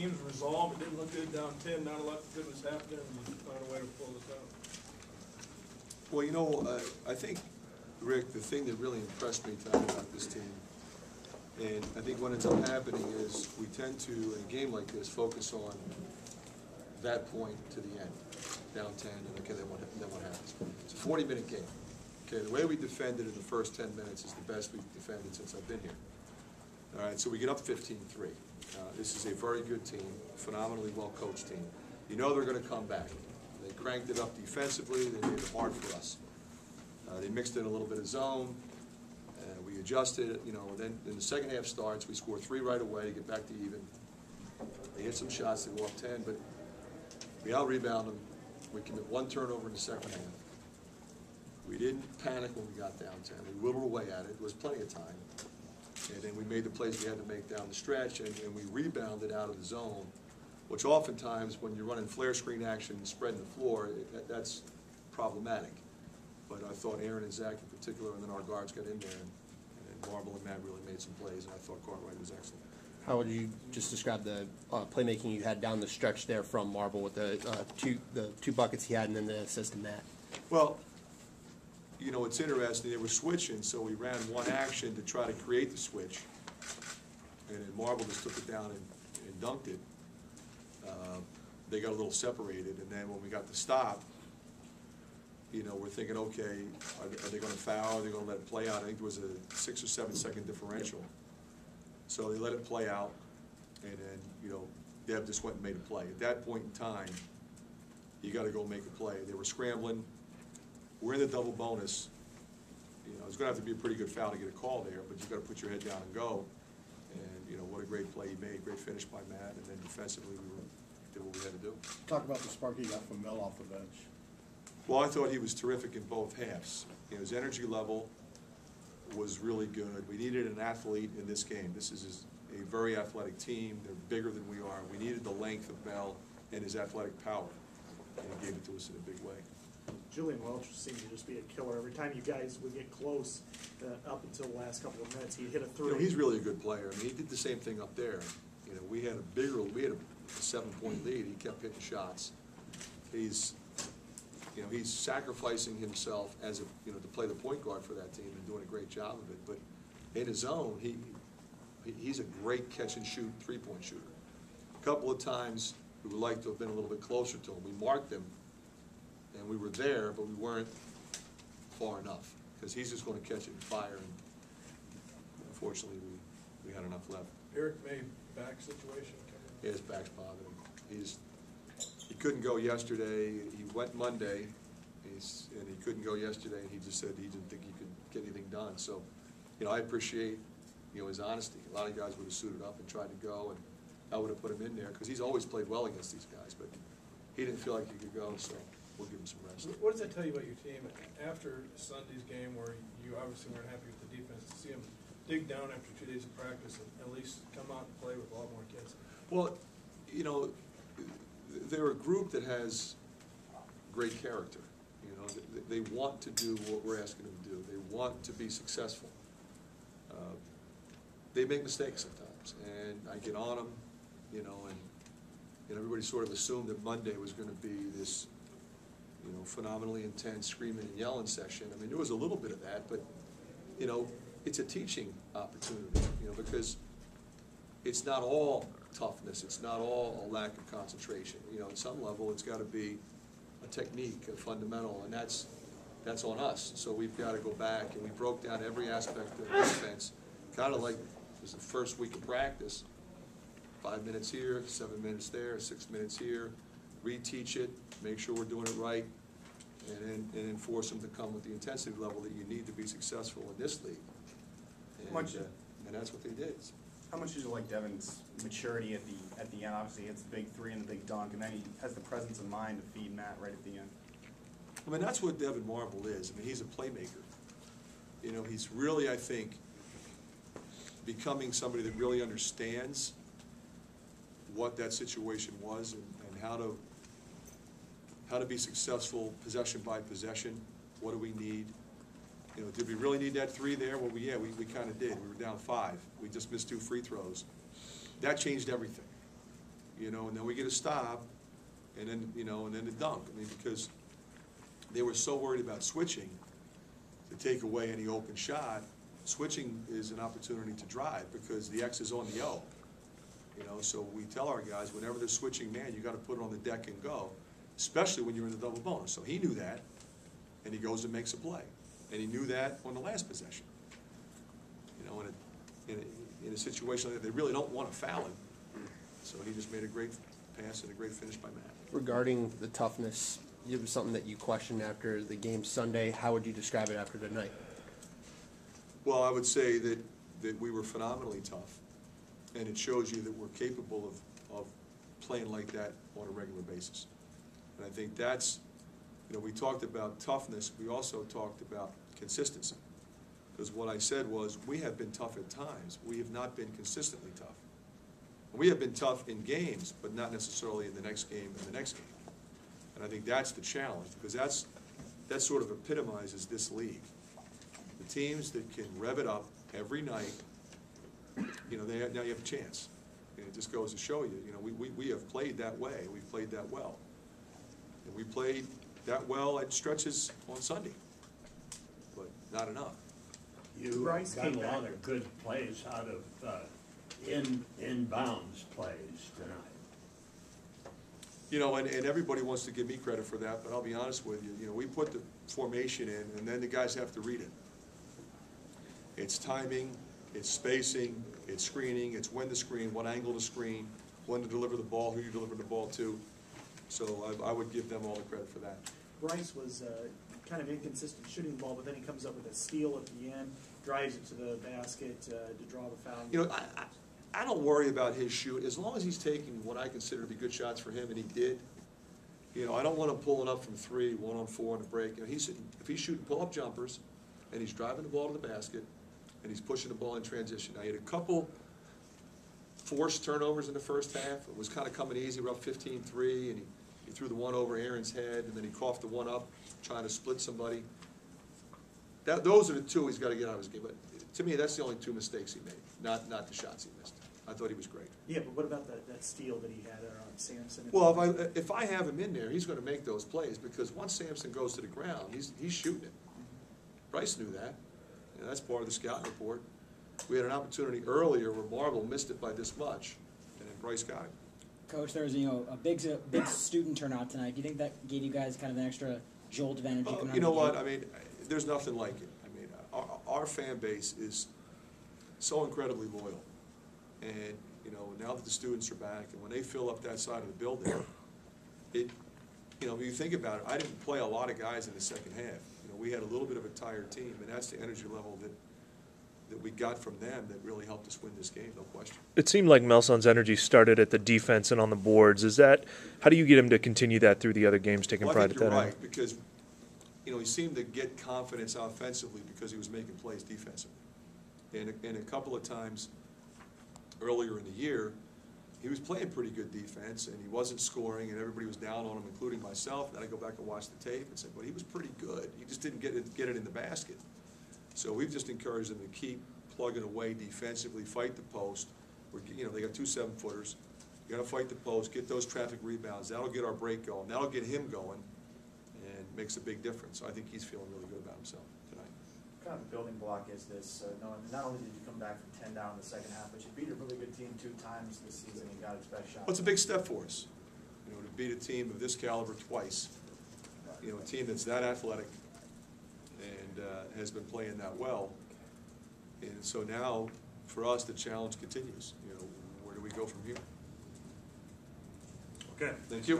team's resolve. It didn't look good down 10. Not a lot of good was happening. And you found a way to pull this out. Well, you know, I think, Rick, the thing that really impressed me tonight about this team, and I think what ends up happening is we tend to, in a game like this, focus on that point to the end, down 10, and okay, then what happens? It's a 40-minute game. Okay, the way we defended in the first 10 minutes is the best we've defended since I've been here. All right, so we get up 15-3. This is a very good team, phenomenally well-coached team. You know they're going to come back. They cranked it up defensively. They made it hard for us. They mixed in a little bit of zone. We adjusted, you know, then in the second half starts, we score 3 right away to get back to even. They hit some shots, they go up 10, but we out-rebound them. We commit 1 turnover in the second half. We didn't panic when we got down 10. We whittled away at it. There was plenty of time. And then we made the plays we had to make down the stretch, and we rebounded out of the zone, which oftentimes when you're running flare screen action and spreading the floor, that's problematic. But I thought Aaron and Zach in particular, and then our guards got in there, and Marble and Matt really made some plays, and I thought Cartwright was excellent. How would you just describe the playmaking you had down the stretch there from Marble with the two buckets he had and then the assist to Matt? Well, you know, it's interesting. They were switching, so we ran one action to try to create the switch, and then Marble just took it down and dunked it. They got a little separated, and then when we got the stop, you know, we're thinking, okay, are they going to foul? Are they going to let it play out? I think there was a 6 or 7 second differential. So they let it play out, and then, you know, Deb just went and made a play. At that point in time, you got to go make a play. They were scrambling. We're in the double bonus. You know, it's going to have to be a pretty good foul to get a call there, but you've got to put your head down and go. And, you know, what a great play he made. Great finish by Matt. And then defensively, we did what we had to do. Talk about the spark he got from Mel off the bench. Well, I thought he was terrific in both halves. You know, his energy level was really good. We needed an athlete in this game. This is a very athletic team. They're bigger than we are. We needed the length of Mel and his athletic power, and he gave it to us in a big way. Julian Welch seemed to just be a killer. Every time you guys would get close, up until the last couple of minutes, he'd hit a 3. You know, he's really a good player. I mean, he did the same thing up there. You know, we had a 7-point lead. He kept hitting shots. He's sacrificing himself as a, you know, to play the point guard for that team and doing a great job of it. But in his own, he's a great catch and shoot 3-point shooter. A couple of times we would like to have been a little bit closer to him. We marked him, and we were there, but we weren't far enough because he's just going to catch it and fire. And unfortunately, we had enough left. Eric May back situation. Yeah, his back's bothering him. He couldn't go yesterday. He went Monday, and he couldn't go yesterday. And he just said he didn't think he could get anything done. So, you know, I appreciate, you know, his honesty. A lot of guys would have suited up and tried to go, and I would have put him in there because he's always played well against these guys. But he didn't feel like he could go, so we'll give him some rest. What does that tell you about your team after Sunday's game, where you obviously weren't happy with the defense? To see them dig down after 2 days of practice and at least come out and play with a lot more kids. Well, you know, they're a group that has great character. You know, they want to do what we're asking them to do. They want to be successful. They make mistakes sometimes, and I get on them, you know, and everybody sort of assumed that Monday was going to be this, you know, phenomenally intense screaming and yelling session. I mean, there was a little bit of that, but, you know, it's a teaching opportunity, you know, because it's not all toughness. It's not all a lack of concentration. You know, at some level, it's got to be a technique, a fundamental, and that's on us. So we've got to go back, and we broke down every aspect of defense, kind of like it was the first week of practice. 5 minutes here, 7 minutes there, 6 minutes here. Reteach it, make sure we're doing it right, and then force them to come with the intensity level that you need to be successful in this league. And that's what they did. How much did you like Devin's maturity at the end? Obviously, he hits the big 3 and the big dunk, and then he has the presence of mind to feed Matt right at the end. I mean, that's what Devin Marble is. I mean, he's a playmaker. You know, he's really, I think, becoming somebody that really understands what that situation was and how to be successful possession by possession. What do we need? You know, did we really need that 3 there? Well, we kind of did. We were down 5. We just missed 2 free throws. That changed everything. you know, and then we get a stop, and then, you know, and then the dunk. I mean, because they were so worried about switching to take away any open shot. Switching is an opportunity to drive because the X is on the O. You know, so we tell our guys, whenever they're switching man, you got to put it on the deck and go, especially when you're in the double bonus. So he knew that, and he goes and makes a play. And he knew that on the last possession. You know, in a situation like that, they really don't want to foul him. So he just made a great pass and a great finish by Matt. Regarding the toughness, it was something that you questioned after the game Sunday. How would you describe it after tonight? Well, I would say that we were phenomenally tough, and it shows you that we're capable of playing like that on a regular basis. And I think that's, you know, we talked about toughness, we also talked about consistency. Because what I said was, we have been tough at times, we have not been consistently tough. We have been tough in games, but not necessarily in the next game and the next game. And I think that's the challenge, because that sort of epitomizes this league. The teams that can rev it up every night, you know, now you have a chance. And it just goes to show you, you know, we have played that way. We've played that well. And we played that well at stretches on Sunday, but not enough. You Bryce got came a lot back. of good plays out of inbounds plays tonight. You know, and everybody wants to give me credit for that, but I'll be honest with you, you know, we put the formation in, and then the guys have to read it. It's timing, it's spacing, it's screening, it's when to screen, what angle to screen, when to deliver the ball, who you deliver the ball to. So I would give them all the credit for that. Bryce was kind of inconsistent shooting the ball, but then he comes up with a steal at the end, drives it to the basket to draw the foul. You know, I don't worry about his shoot, as long as he's taking what I consider to be good shots for him, and he did. You know, I don't want him pulling up from 3, 1-on-4 on the break. You know, if he's shooting pull-up jumpers, and he's driving the ball to the basket, and he's pushing the ball in transition. Now, he had a couple forced turnovers in the first half. It was kind of coming easy. We're up 15-3, and he threw the one over Aaron's head, and then he coughed the one up, trying to split somebody. Those are the two he's got to get out of his game. But to me, that's the only 2 mistakes he made, not the shots he missed. I thought he was great. Yeah, but what about that steal that he had on Sampson? Well, if I have him in there, he's going to make those plays, because once Sampson goes to the ground, he's shooting it. Bryce knew that. You know, that's part of the scouting report. We had an opportunity earlier where Marble missed it by this much, and then Bryce got it. Coach, there was a big student turnout tonight. Do you think that gave you guys kind of an extra jolt of energy? You know what? I mean, there's nothing like it. I mean, our fan base is so incredibly loyal, and you know, now that the students are back, and when they fill up that side of the building, you know, when you think about it, I didn't play a lot of guys in the second half. You know, we had a little bit of a tired team, and that's the energy level that we got from them that really helped us win this game, no question. It seemed like Melson's energy started at the defense and on the boards. How do you get him to continue that through the other games, taking pride at that? I think you're right, because you know, he seemed to get confidence offensively because he was making plays defensively. And a couple of times earlier in the year, he was playing pretty good defense, and he wasn't scoring, and everybody was down on him, including myself. Then I go back and watch the tape and say, well, he was pretty good. He just didn't get it in the basket. So we've just encouraged them to keep plugging away defensively, fight the post. You know, they got 2 7-footers. You got to fight the post, get those traffic rebounds. That'll get our break going. That'll get him going, and makes a big difference. So I think he's feeling really good about himself tonight. What kind of building block is this? Knowing not only did you come back from 10 down in the second half, but you beat a really good team 2 times this season and got its best shot. Well, it's a big step for us, you know, to beat a team of this caliber twice. You know, a team that's that athletic and has been playing that well. And so now, for us, the challenge continues. You know, where do we go from here? Okay. Thank you.